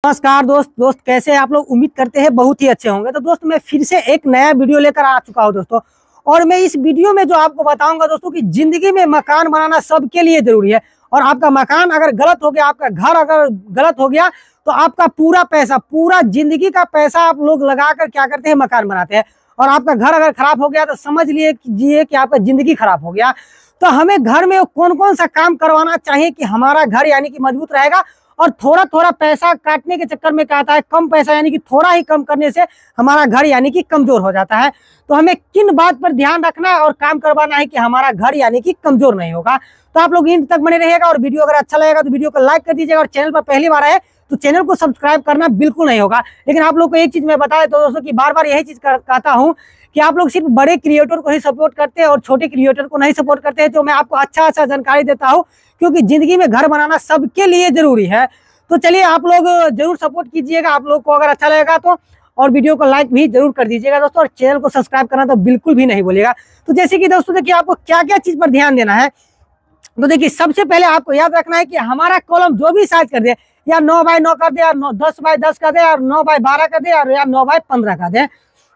नमस्कार दोस्त कैसे हैं आप लोग। उम्मीद करते हैं बहुत ही अच्छे होंगे। तो दोस्त मैं फिर से एक नया वीडियो लेकर आ चुका हूं दोस्तों। और मैं इस वीडियो में जो आपको बताऊंगा दोस्तों कि जिंदगी में मकान बनाना सबके लिए जरूरी है। और आपका मकान अगर गलत हो गया, आपका घर अगर गलत हो गया, तो आपका पूरा पैसा, पूरा जिंदगी का पैसा आप लोग लगाकर क्या करते हैं, मकान बनाते हैं। और आपका घर अगर खराब हो गया तो समझ लीजिए कि आपका जिंदगी खराब हो गया। तो हमें घर में कौन कौन सा काम करवाना चाहिए कि हमारा घर यानी कि मजबूत रहेगा। और थोड़ा थोड़ा पैसा काटने के चक्कर में क्या आता है, कम पैसा यानी कि थोड़ा ही कम करने से हमारा घर यानी कि कमजोर हो जाता है। तो हमें किन बात पर ध्यान रखना है और काम करवाना है कि हमारा घर यानी कि कमजोर नहीं होगा। तो आप लोग इंड तक बने रहिएगा। और वीडियो अगर अच्छा लगेगा तो वीडियो को लाइक कर दीजिएगा। और चैनल पर पहली बार आए तो चैनल को सब्सक्राइब करना बिल्कुल नहीं होगा। लेकिन आप लोग को एक चीज मैं बता देता हूं दोस्तों कि बार बार यही चीज कहता हूं कि आप लोग सिर्फ बड़े क्रिएटर को ही सपोर्ट करते हैं और छोटे क्रिएटर को नहीं सपोर्ट करते हैं। तो मैं आपको अच्छा जानकारी देता हूं, क्योंकि जिंदगी में घर बनाना सबके लिए जरूरी है। तो चलिए आप लोग जरूर सपोर्ट कीजिएगा। आप लोग को अगर अच्छा लगेगा तो और वीडियो को लाइक भी जरूर कर दीजिएगा दोस्तों। और चैनल को सब्सक्राइब करना तो बिल्कुल भी नहीं भूलिएगा। तो जैसे कि दोस्तों देखिए आपको क्या क्या चीज पर ध्यान देना है। तो देखिए सबसे पहले आपको याद रखना है कि हमारा कॉलम जो भी साइज कर दे, या 9 बाय 9 कर दे, या 10 बाय 10 कर दे, या 9 बाय 12 कर दे, या 9 बाय 15 कर दे,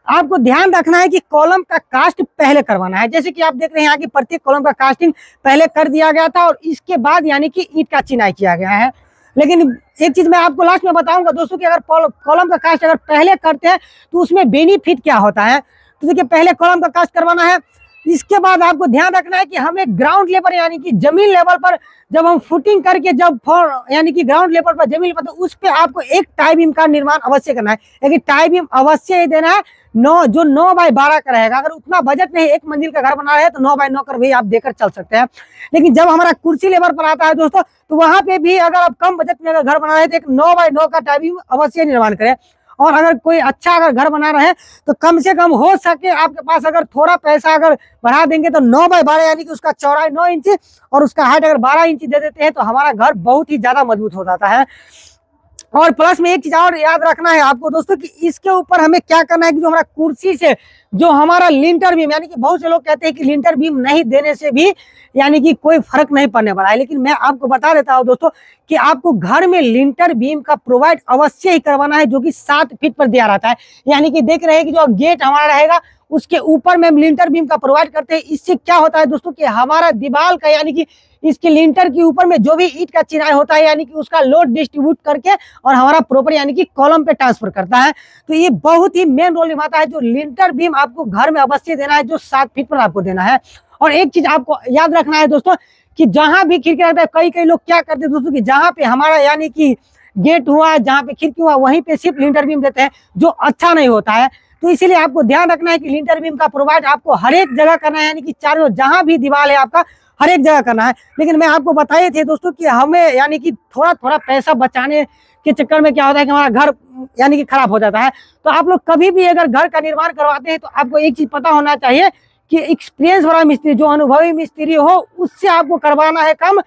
आपको ध्यान रखना है कि कॉलम का कास्ट पहले करवाना है। जैसे कि आप देख रहे हैं यहाँ की प्रत्येक कॉलम का कास्टिंग पहले कर दिया गया था और इसके बाद यानी कि ईंट का चिनाई किया गया है। लेकिन एक चीज मैं आपको लास्ट में बताऊंगा दोस्तों कि अगर कॉलम का कास्ट अगर पहले करते हैं तो उसमें बेनिफिट क्या होता है। तो देखिए पहले कॉलम का कास्ट करवाना है, इसके बाद आपको ध्यान रखना है कि हमें ग्राउंड लेवल यानी कि जमीन लेवल पर जब हम फुटिंग करके जब यानी कि ग्राउंड लेवल पर जमीन लेवल, तो उस पे आपको एक टाई बीम का निर्माण अवश्य करना है। लेकिन टाई बीम अवश्य ही देना है, 9 बाय 12 का रहेगा। अगर उतना बजट नहीं, एक मंजिल का घर बना रहे हैं तो 9 बाय 9 कर भी आप देकर चल सकते हैं। लेकिन जब हमारा कुर्सी लेवल पर आता है दोस्तों, तो वहां पे भी अगर आप कम बजट में अगर घर बना रहे हैं तो एक 9 बाय 9 का टाई बीम अवश्य निर्माण करें। और अगर कोई अच्छा अगर घर बना रहे हैं तो कम से कम हो सके आपके पास अगर थोड़ा पैसा अगर बढ़ा देंगे तो 9 बाय 12 यानी कि उसका चौड़ाई 9 इंच और उसका हाइट अगर 12 इंच दे देते हैं तो हमारा घर बहुत ही ज्यादा मजबूत हो जाता है। और प्लस में एक चीज और याद रखना है आपको दोस्तों कि इसके ऊपर हमें क्या करना है कि जो हमारा कुर्सी से जो हमारा लिंटर बीम, यानी कि बहुत से लोग कहते हैं कि लिंटर बीम नहीं देने से भी यानी कि कोई फर्क नहीं पड़ने वाला है। लेकिन मैं आपको बता देता हूं दोस्तों कि आपको घर में लिंटर बीम का प्रोवाइड अवश्य ही करवाना है, जो कि 7 फीट पर दिया रहता है। यानी कि देख रहे हैं कि जो गेट हमारा रहेगा उसके ऊपर में हम लिंटर बीम का प्रोवाइड करते हैं। इससे क्या होता है दोस्तों कि हमारा दीवार का यानी कि इसके लिंटर के ऊपर में जो भी ईंट का चिनाई होता है यानी कि उसका लोड डिस्ट्रीब्यूट करके और हमारा प्रॉपर यानी कि कॉलम पे ट्रांसफर करता है। तो ये बहुत ही मेन रोल निभाता है। जो लिंटर बीम आपको घर में अवश्य देना है, जो 7 फीट पर आपको देना है। और एक चीज आपको याद रखना है दोस्तों कि जहां भी खिड़की रहता है, कई लोग क्या करते हैं दोस्तों कि जहां पे हमारा यानी कि गेट हुआ, जहां पे खिड़की हुआ, वहीं पे सिर्फ लिंटर बीम देते हैं, जो अच्छा नहीं होता है। तो इसीलिए आपको ध्यान रखना है कि लिंटर बीम का प्रोवाइड आपको हर एक जगह करना है, यानी कि चारों जहां भी दीवार है आपका हर एक जगह करना है। लेकिन मैं आपको बताए थे दोस्तों कि हमें यानी कि थोड़ा थोड़ा पैसा बचाने के चक्कर में क्या होता है कि हमारा घर यानी कि खराब हो जाता है। तो आप लोग कभी भी अगर घर का निर्माण करवाते हैं तो आपको एक चीज पता होना चाहिए कि एक्सपीरियंस वाला मिस्त्री, जो अनुभवी मिस्त्री हो, उससे आपको करवाना है काम।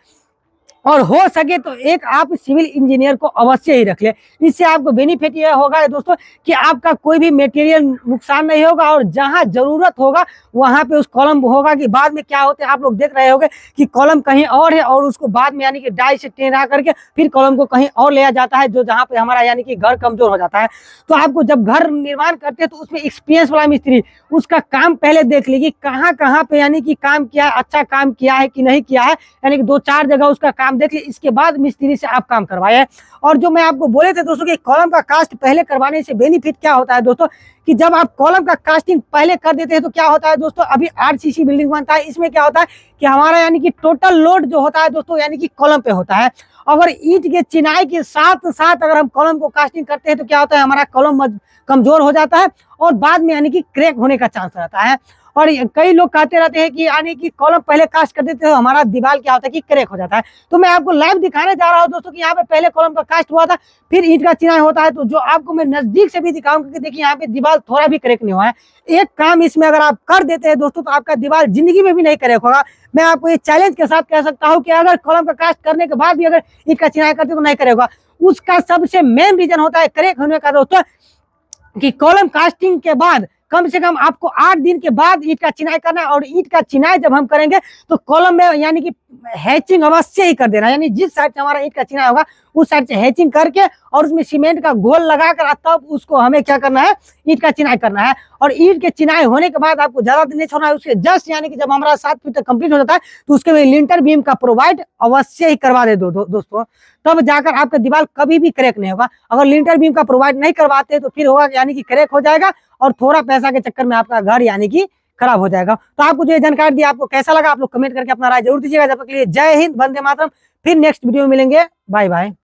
और हो सके तो एक आप सिविल इंजीनियर को अवश्य ही रख ले। इससे आपको बेनिफिट यह होगा दोस्तों कि आपका कोई भी मटेरियल नुकसान नहीं होगा और जहां जरूरत होगा वहां पे उस कॉलम होगा। कि बाद में क्या होते हैं आप लोग देख रहे होंगे कि कॉलम कहीं और है और उसको बाद में यानी कि डाई से टेढ़ा करके फिर कॉलम को कहीं और ले जाता है, जो जहाँ पे हमारा यानी कि घर कमजोर हो जाता है। तो आपको जब घर निर्माण करते हैं तो उसमें एक्सपीरियंस वाला मिस्त्री उसका काम पहले देख लीजिए, कहाँ पे यानी कि काम किया है, अच्छा काम किया है कि नहीं किया है, यानी कि 2-4 जगह उसका काम देख लीजिए। इसके बाद मिस्त्री से आप काम करवाए। और जो मैं आपको बोले थे दोस्तों कि कॉलम का कास्ट पहले करवाने से बेनिफिट क्या होता है दोस्तों कि जब आप कॉलम का कास्टिंग पहले कर देते हैं तो क्या होता है दोस्तों, अभी आरसीसी बिल्डिंग बनता है, इसमें क्या होता है कि हमारा यानी कि टोटल लोड जो होता है दोस्तों यानी कि कॉलम पे होता है। अगर ईंट के चिनाई के साथ साथ अगर हम कॉलम को कास्टिंग करते हैं तो क्या होता है, हमारा कॉलम कमजोर हो जाता है और बाद में यानी कि क्रैक होने का चांस रहता है। और कई लोग कहते रहते हैं कि यानी कि कॉलम पहले कास्ट कर देते हैं तो हमारा दीवार क्या होता है कि क्रैक हो जाता है। तो मैं आपको लाइव दिखाने जा रहा हूं दोस्तों कि यहाँ पे पहले कॉलम का कास्ट हुआ था, फिर ईंट का चिनाई होता है। तो जो आपको मैं नजदीक से भी दिखाऊंगा कि देखिए यहाँ पे दीवार थोड़ा भी क्रैक नहीं हुआ है। एक काम इसमें अगर आप कर देते हैं दोस्तों तो आपका दीवार जिंदगी में भी नहीं क्रैक होगा। मैं आपको ये चैलेंज के साथ कह सकता हूँ कि अगर कॉलम का कास्ट करने के बाद भी अगर ईंट का चिनाई करते तो नहीं क्रैक होगा। उसका सबसे मेन रीजन होता है क्रैक होने का दोस्तों कि कॉलम कास्टिंग के बाद कम से कम आपको 8 दिन के बाद ईंट का चिनाई करना है। और ईंट का चिनाई जब हम करेंगे तो कॉलम में यानी कि हैचिंग अवश्य ही कर देना, यानी जिस साइड से हमारा ईंट का चिनाई होगा उस साइड से हैचिंग करके और उसमें सीमेंट का घोल लगाकर तब उसको हमें क्या करना है, ईंट का चिनाई करना है। और ईंट के चिनाई होने के बाद आपको ज्यादा दिन नहीं छोड़ना है, उसके जस्ट यानी कि जब हमारा 7 फीट तक कंप्लीट हो जाता है तो उसके में लिंटर बीम का प्रोवाइड अवश्य ही करवा दे दोस्तों, तब जाकर आपका दीवार कभी भी क्रैक नहीं होगा। अगर लिंटर बीम का प्रोवाइड नहीं करवाते तो फिर होगा यानी कि क्रैक हो जाएगा और थोड़ा पैसा के चक्कर में आपका घर यानी कि खराब हो जाएगा। तो आपको जो ये जानकारी दी आपको कैसा लगा, आप लोग कमेंट करके अपना राय जरूर दीजिएगा। जब तक के लिए जय हिंद, वंदे मातरम। फिर नेक्स्ट वीडियो में मिलेंगे, बाय बाय।